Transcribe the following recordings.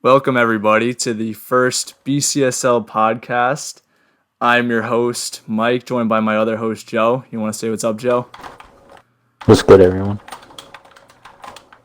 Welcome, everybody, to the first BCSL podcast. I'm your host, Mike, joined by my other host, Joe. You want to say what's up, Joe? What's good, everyone?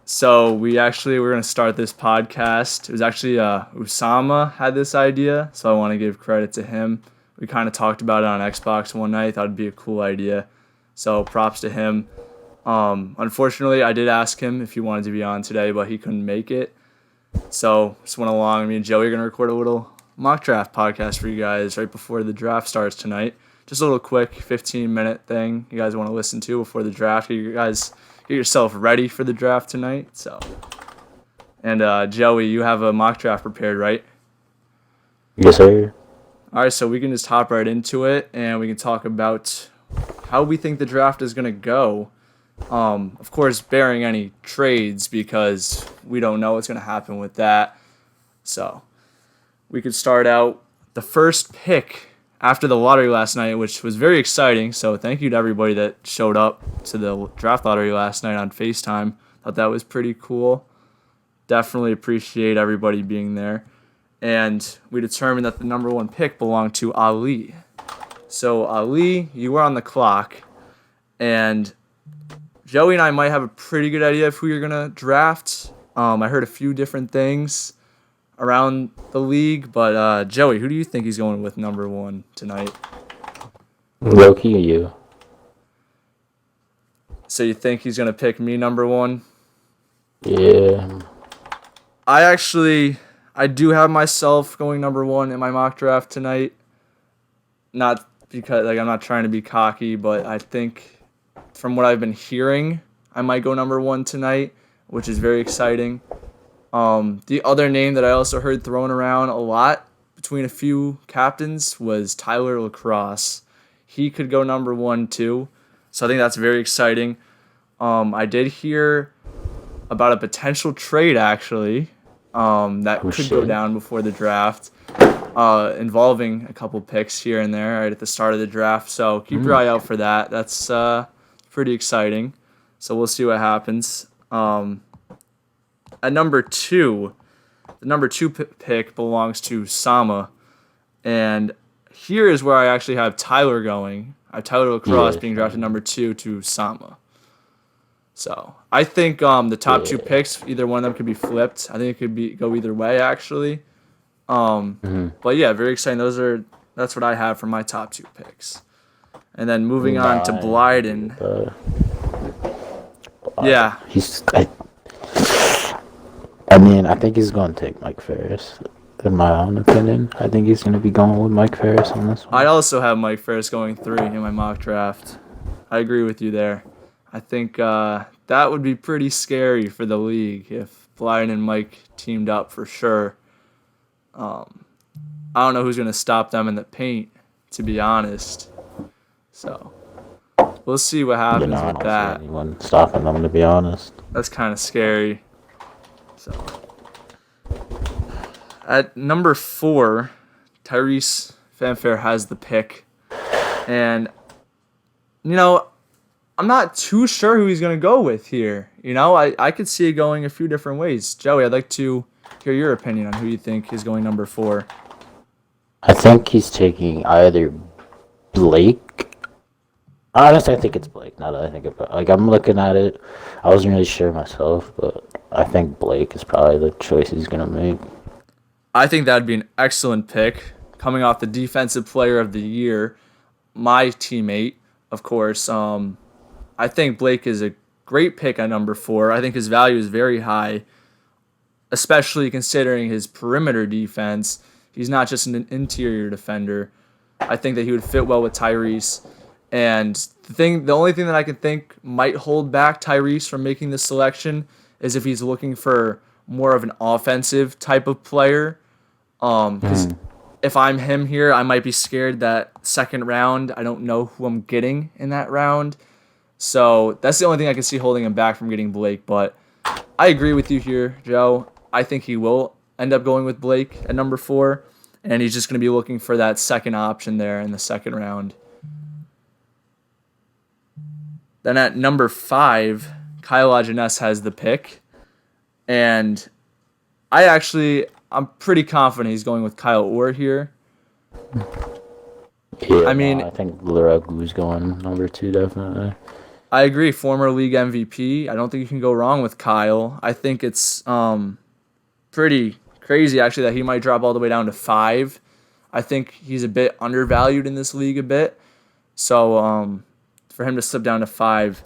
So we're going to start this podcast. It was actually Usama had this idea, so I want to give credit to him. We kind of talked about it on Xbox one night. Thought it'd be a cool idea. So props to him. Unfortunately, I did ask him if he wanted to be on today, but he couldn't make it. So just went along. Me and Joey are going to record a little mock draft podcast for you guys right before the draft starts tonight. Just a little quick 15-minute thing you guys want to listen to before the draft. Get yourself ready for the draft tonight. And Joey, you have a mock draft prepared, right? Yes, sir. All right, so we can just hop right into it, and we can talk about how we think the draft is going to go. Of course, bearing any trades because we don't know what's going to happen with that. So we could start out the first pick after the lottery last night, which was very exciting. So thank you to everybody that showed up to the draft lottery last night on FaceTime. Thought that was pretty cool. Definitely appreciate everybody being there. And we determined that the number one pick belonged to Ali. So Ali, you were on the clock, and Joey and I might have a pretty good idea of who you're going to draft. I heard a few different things around the league, but Joey, who do you think he's going with number one tonight? Loki or you? So you think he's going to pick me number one? Yeah. I do have myself going number one in my mock draft tonight. Not because I'm not trying to be cocky, but I think from what I've been hearing, I might go number one tonight, which is very exciting. The other name that I also heard thrown around a lot between a few captains was Tyler Lacrosse. He could go number one too, so I think that's very exciting. I did hear about a potential trade actually that could go down before the draft, involving a couple picks here and there right at the start of the draft. So keep your eye out for that. That's pretty exciting. So we'll see what happens. At number two, the number two pick belongs to Sama. And here is where I actually have Tyler going. I have Tyler Lacrosse being drafted number two to Sama. So I think the top two picks, either one of them could be flipped. I think it could go either way, actually. But yeah, very exciting. That's what I have for my top two picks. And then moving on to Blyden. Yeah. I think he's going to take Mike Ferris. In my own opinion, I think he's going to be going with Mike Ferris on this one. I also have Mike Ferris going 3 in my mock draft. I agree with you there. I think that would be pretty scary for the league if Blyden and Mike teamed up for sure. I don't know who's going to stop them in the paint, to be honest. So we'll see what happens with I don't that. see anyone stopping them, to be honest. That's kind of scary. So at number 4, Tyrese Fanfare has the pick. And, I'm not too sure who he's going to go with here. I could see it going a few different ways. Joey, I'd like to hear your opinion on who you think is going number 4. I think he's taking either Blake. Honestly, I think it's Blake. Now that I think about it, I'm looking at it. I wasn't really sure myself, but I think Blake is probably the choice he's gonna make. I think that'd be an excellent pick, coming off the Defensive Player of the Year, my teammate, of course. I think Blake is a great pick at number 4. I think his value is very high, especially considering his perimeter defense. He's not just an interior defender. I think that he would fit well with Tyrese. And the only thing that I can think might hold back Tyrese from making this selection is if he's looking for more of an offensive type of player. Because if I'm him here, I might be scared that second round, I don't know who I'm getting in that round. So that's the only thing I can see holding him back from getting Blake. But I agree with you here, Joe. I think he will end up going with Blake at number 4. And he's just going to be looking for that second option there in the second round. Then at number 5, Kyle Ageness has the pick. And I I'm pretty confident he's going with Kyle Orr here. Yeah, I mean, I think Laragu's going number 2 definitely. I agree. Former league MVP. I don't think you can go wrong with Kyle. I think it's pretty crazy actually that he might drop all the way down to 5. I think he's a bit undervalued in this league a bit. So for him to slip down to 5,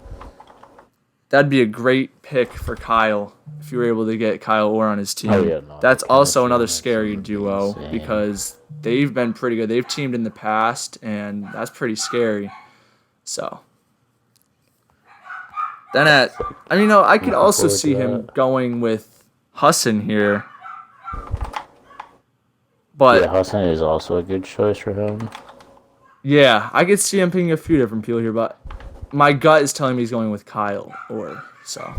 that'd be a great pick for Kyle if you were able to get Kyle Orr on his team. Oh, yeah, no, That's also another Commish scary would be duo insane. because they've been pretty good. They've teamed in the past, and that's pretty scary. So then I could also see him going with Hassan here. But Yeah, Hassan is also a good choice for him. yeah, I could see him picking a few different people here, but my gut is telling me he's going with Kyle Orr. So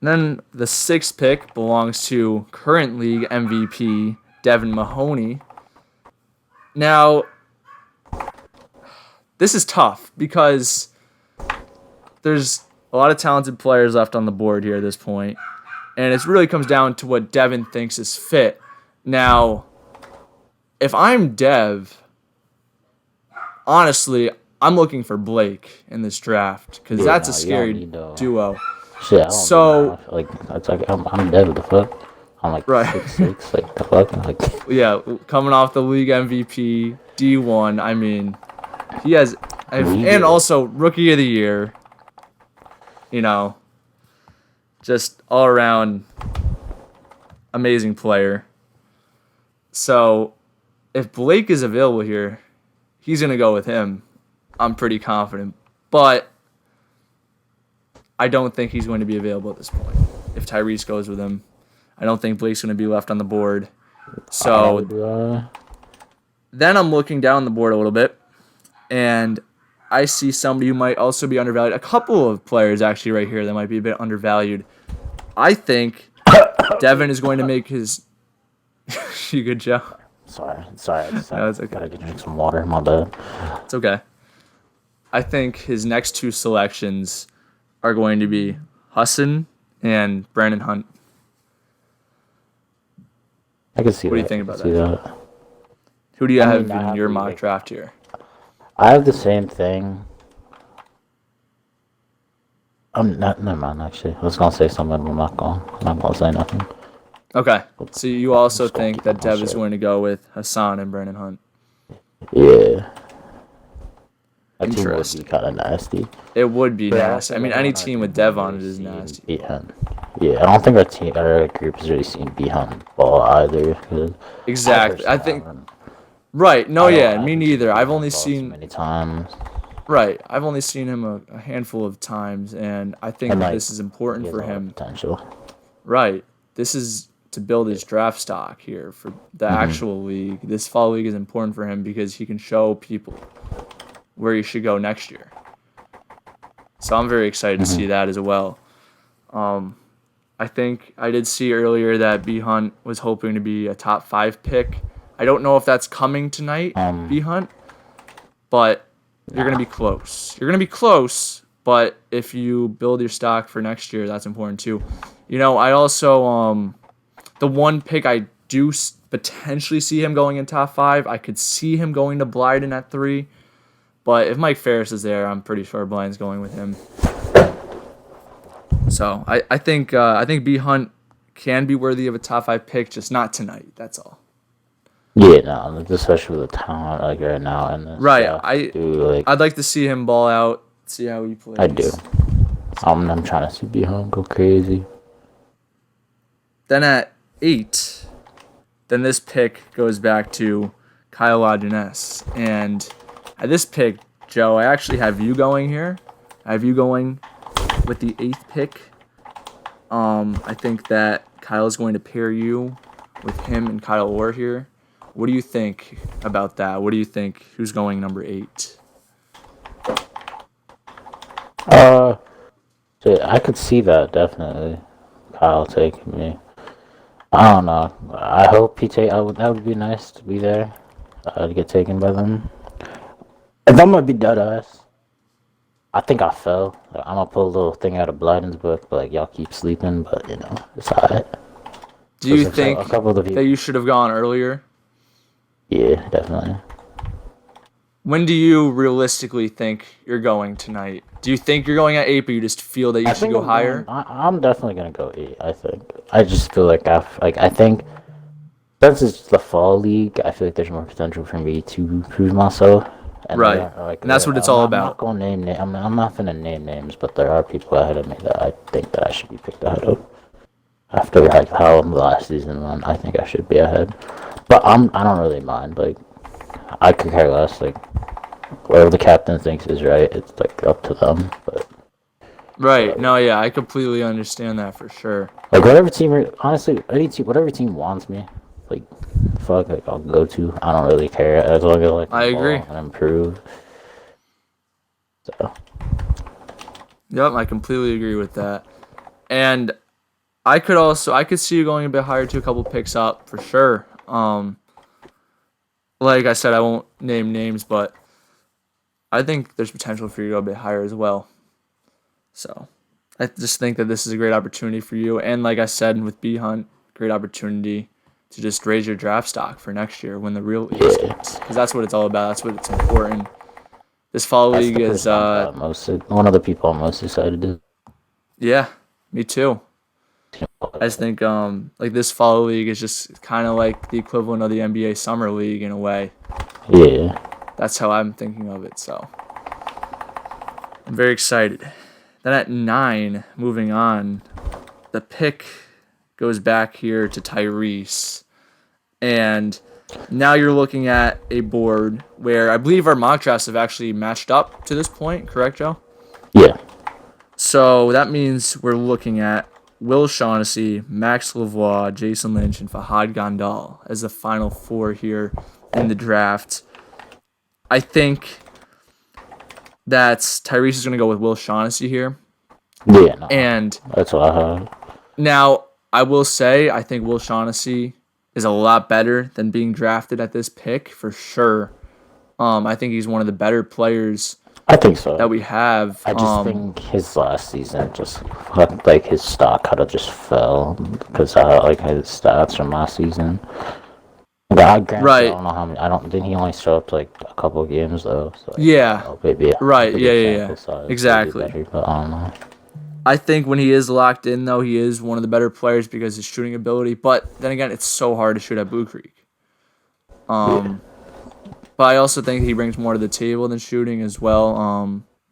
then the 6th pick belongs to current league MVP Devin Mahoney. Now, this is tough because there's a lot of talented players left on the board here at this point, and it really comes down to what Devin thinks is fit. Now, if I'm Dev, honestly, I'm looking for Blake in this draft because that's a scary duo. Shit, I don't So, like that's like I'm dead. What the fuck? I'm like Right. 6'6", like the fuck? Like yeah, coming off the league MVP, D1, I mean, he has, and also Rookie of the Year, just all around amazing player. So, if Blake is available here, he's going to go with him. I'm pretty confident. But I don't think he's going to be available at this point. If Tyrese goes with him, I don't think Blake's going to be left on the board. So then I'm looking down the board a little bit, and I see somebody who might also be undervalued. A couple of players actually right here that might be a bit undervalued. I think Devin is going to make his... You good, Joe? Sorry. I just No, it's okay. gotta drink some water. My bad. It's okay. I think his next 2 selections are going to be Hassan and Brandon Hunt. I can see What that. do you think about that? Who do you I have mean, I in have your to, mock like- draft here? I have the same thing. Never mind. Actually, I was gonna say something, but I'm not gonna say nothing. Okay. So you also Just gonna think keep that my Dev is shit. going to go with Hassan and Brandon Hunt. Yeah. That team would Interesting. be kind of nasty. It would be But nasty. I mean, any don't team think with Dev we've on it really is seen nasty. Behan. Yeah, I don't think our group has really seen Behan ball either. 'Cause Exactly. I personally think... haven't. Right. No, I don't- yeah, I me haven't neither. seen I've Behan only ball too seen... many times. Right. I've only seen him a handful of times, and I think And, that like, this is He important has for a lot of him. potential. Right. This is to build his draft stock here for the actual league. This fall league is important for him because he can show people where he should go next year. So I'm very excited to see that as well. I think I did see earlier that B Hunt was hoping to be a top 5 pick. I don't know if that's coming tonight, B Hunt, but you're going to be close. You're going to be close, but if you build your stock for next year, that's important too. I also, the one pick I do potentially see him going in top 5, I could see him going to Blyden at 3, but if Mike Ferris is there, I'm pretty sure Blyden's going with him. So I think B Hunt can be worthy of a top 5 pick, just not tonight. That's all. Yeah, no, especially with the talent like right now and this Right, stuff, I'd like to see him ball out, see how he plays. I do. I'm trying to see Behan go crazy. Then at 8, then this pick goes back to Kyle Lajeunesse. And at this pick, Joe, I actually have you going here. I have you going with the 8th pick. I think that Kyle's going to pair you with him and Kyle Orr here. What do you think about that? What do you think? Who's going number 8? So I could see that definitely. Kyle taking me. I don't know. I hope he take. That would be nice to be there. To get taken by them. If I'm gonna be dead ass, I think I fell. I'm gonna pull a little thing out of Blyden's book, but y'all keep sleeping. But it's alright. Do you Because think a couple of the that people, you should have gone earlier? yeah, definitely. When do you realistically think you're going tonight? Do you think you're going at 8, but you just feel that you I should think go higher? I'm definitely gonna go 8. I think. I just feel like I think since it's the fall league, I feel like there's more potential for me to prove myself. And Right. And that's what it's all I'm not about. gonna name I'm not gonna name names, but there are people ahead of me that I think that I should be picked ahead of. After like how the last season went, I think I should be ahead. But I don't really mind. Like I could care less. Like whatever the captain thinks is right, it's like up to them. But Right. No, yeah, I completely understand that for sure. like whatever team, honestly, whatever team wants me, like fuck, like I'll go to. I don't really care as long as like I agree. and improve. So Yep, I completely agree with that. And I could see you going a bit higher to a couple picks up for sure. Like I said, I won't name names, but I think there's potential for you to go a bit higher as well. So I just think that this is a great opportunity for you. And like I said with B Hunt, great opportunity to just raise your draft stock for next year when the real league starts. Because that's what it's all about. That's what it's important. This fall that's league the is, person one of the people I'm most excited to. yeah, me too. I just think like this fall league is just kind of like the equivalent of the NBA summer league in a way. Yeah. That's how I'm thinking of it. So I'm very excited. Then at 9, moving on, the pick goes back here to Tyrese. And now you're looking at a board where I believe our mock drafts have actually matched up to this point. Correct, Joe? Yeah. So that means we're looking at Will Shaughnessy, Max Lavoie, Jason Lynch, and Fahad Gondal as the final 4 here in the draft. I think that Tyrese is going to go with Will Shaughnessy here. Yeah. No, And that's what I have. now, I will say, I think Will Shaughnessy is a lot better than being drafted at this pick, for sure. I think he's one of the better players I think so. that we have. I just think his last season just like his stock kind of just fell because like his stats from last season. Granted, Right. I don't know how many. I don't. Didn't he only show up to like a couple of games though? So, like, Yeah. Maybe Right. bigger Yeah. sample size, Exactly. maybe better, but I don't know. I think when he is locked in, though, he is one of the better players because of his shooting ability. But then again, it's so hard to shoot at Blue Creek. But I also think he brings more to the table than shooting as well.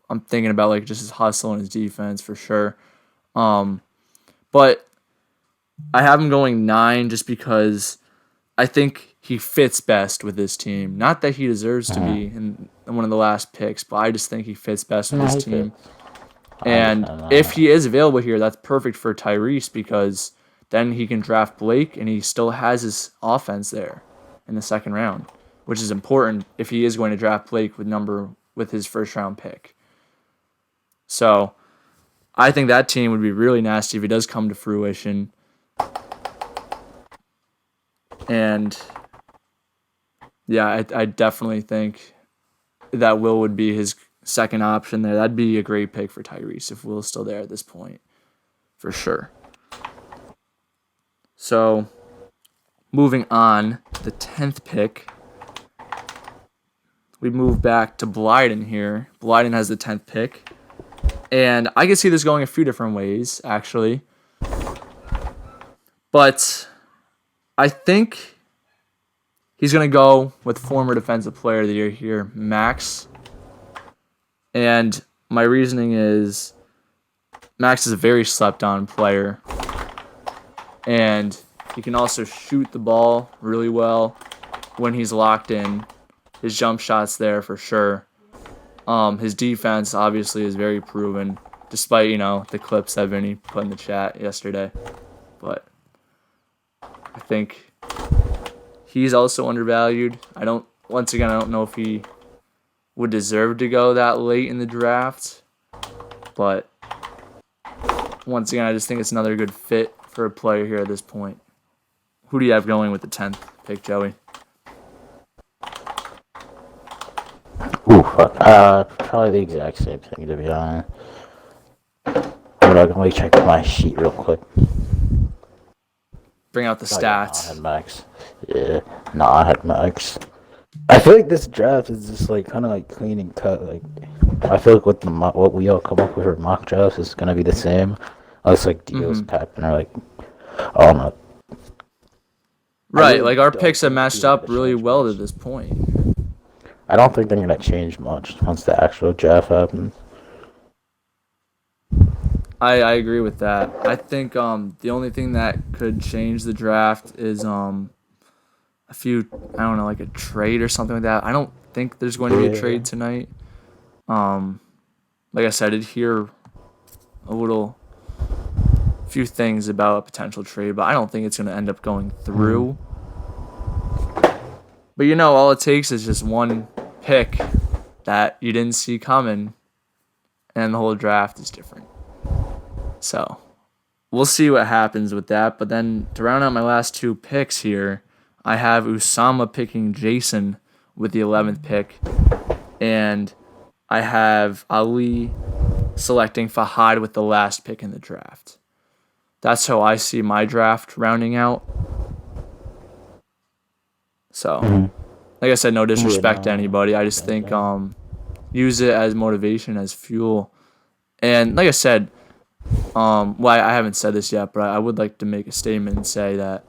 I'm thinking about like just his hustle and his defense for sure. But I have him going 9 just because I think he fits best with this team. Not that he deserves to be in one of the last picks, but I just think he fits best with this team. And if he is available here, that's perfect for Tyrese because then he can draft Blake and he still has his offense there in the second round, which is important if he is going to draft Blake with his first round pick. So I think that team would be really nasty if it does come to fruition. And yeah, I definitely think that Will would be his second option there. That'd be a great pick for Tyrese if Will's still there at this point, for sure. So, moving on, the 10th pick, we move back to Blyden here. Blyden has the 10th pick. And I can see this going a few different ways, actually. But I think he's going to go with former Defensive Player of the Year here, Max. And my reasoning is Max is a very slept-on player. And he can also shoot the ball really well when he's locked in. His jump shot's there for sure. His defense obviously is very proven, despite, the clips that Vinny put in the chat yesterday. But I think he's also undervalued. I don't know if he would deserve to go that late in the draft. But once again, I just think it's another good fit for a player here at this point. Who do you have going with the 10th pick, Joey? Ooh, fuck. Probably the exact same thing, to be honest. Hold on, let me check my sheet real quick. bring out the Oh, yeah, no, I stats. had Max. Yeah, no, I had Max. I feel like this draft is just like kind of like clean and cut. Like, I feel like what we all come up with for mock drafts is gonna be the same. Unless like Dio's capping or like, oh no. Right, really like our don't picks have think matched Dio's up gonna really change well to much. this point. I don't think they're gonna change much once the actual draft happens. I agree with that. I think the only thing that could change the draft is a few, I don't know, like a trade or something like that. I don't think there's going to be a Yeah. trade tonight. Like I said, I did hear few things about a potential trade, but I don't think it's going to end up going through. But all it takes is just one pick that you didn't see coming, and the whole draft is different. So we'll see what happens with that. But then to round out my last two picks here, I have Usama picking Jason with the 11th pick, and I have Ali selecting Fahad with the last pick in the draft. That's how I see my draft rounding out. So, like I said, no disrespect to anybody. I just think use it as motivation, as fuel. And like I said, well, I haven't said this yet, but I would like to make a statement and say that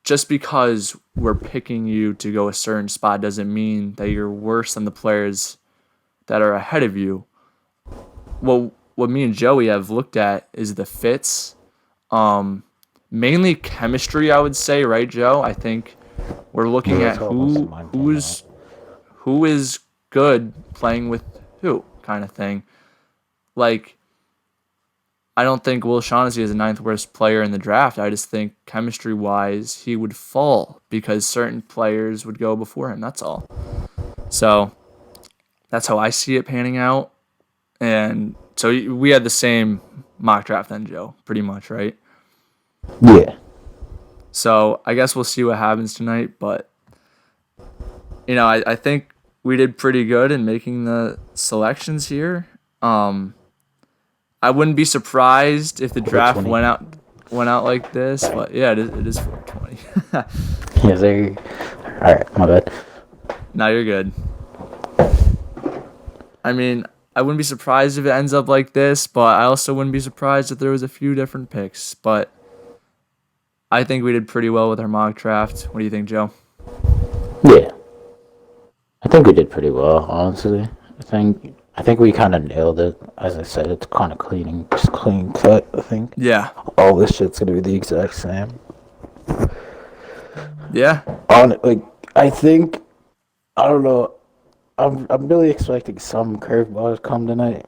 just because we're picking you to go a certain spot doesn't mean that you're worse than the players that are ahead of you. Well, what me and Joey have looked at is the fits, mainly chemistry, I would say, right, Joe? I think we're looking at who is good playing with who, kind of thing. Like, I don't think Will Shaughnessy is the 9th worst player in the draft. I just think chemistry-wise, he would fall because certain players would go before him. That's all. So that's how I see it panning out. And so we had the same mock draft then, Joe, pretty much, right? Yeah. So I guess we'll see what happens tonight. But, I think we did pretty good in making the selections here. I wouldn't be surprised if the draft went out like this, but yeah, it is 420. Yes, sir. All right, my bad. No, you're good. I mean, I wouldn't be surprised if it ends up like this, but I also wouldn't be surprised if there was a few different picks. But I think we did pretty well with our mock draft. What do you think, Joe? Yeah, I think we did pretty well, honestly. I think we kind of nailed it. As I said, it's kind of clean cut. I think. Yeah. All this shit's gonna be the exact same. Yeah. I think, I don't know. I'm really expecting some curveballs to come tonight.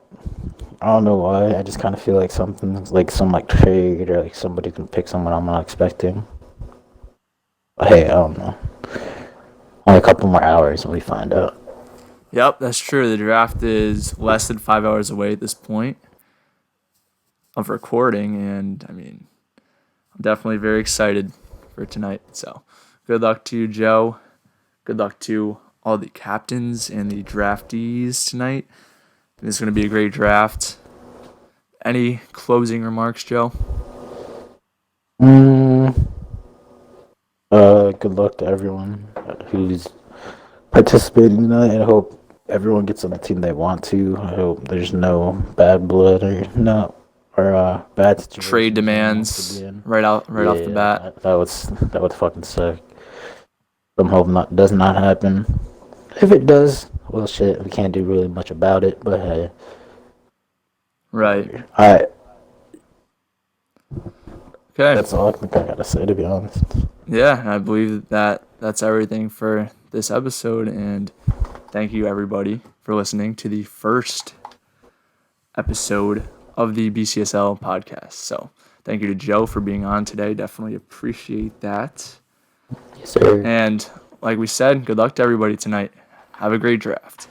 I don't know why. I just kind of feel like something's like some like trade or like somebody can pick someone I'm not expecting. But hey, I don't know. Only a couple more hours and we find out. Yep, that's true. The draft is less than 5 hours away at this point of recording, and I mean, I'm definitely very excited for tonight. So, good luck to you, Joe. Good luck to all the captains and the draftees tonight. This is going to be a great draft. Any closing remarks, Joe? Good luck to everyone who's participating tonight, and I hope everyone gets on the team they want to. I hope there's no bad blood or bad situations. Trade demands right off the bat. That would fucking suck. I'm hoping that does not happen. If it does, well, shit, we can't do really much about it. But hey, right. All right. Okay. That's all I think I gotta say, to be honest. Yeah, I believe that's everything for this episode, and thank you everybody for listening to the first episode of the BCSL podcast. So thank you to Joe for being on today. Definitely appreciate that. Yes, sir. And like we said, good luck to everybody tonight. Have a great draft.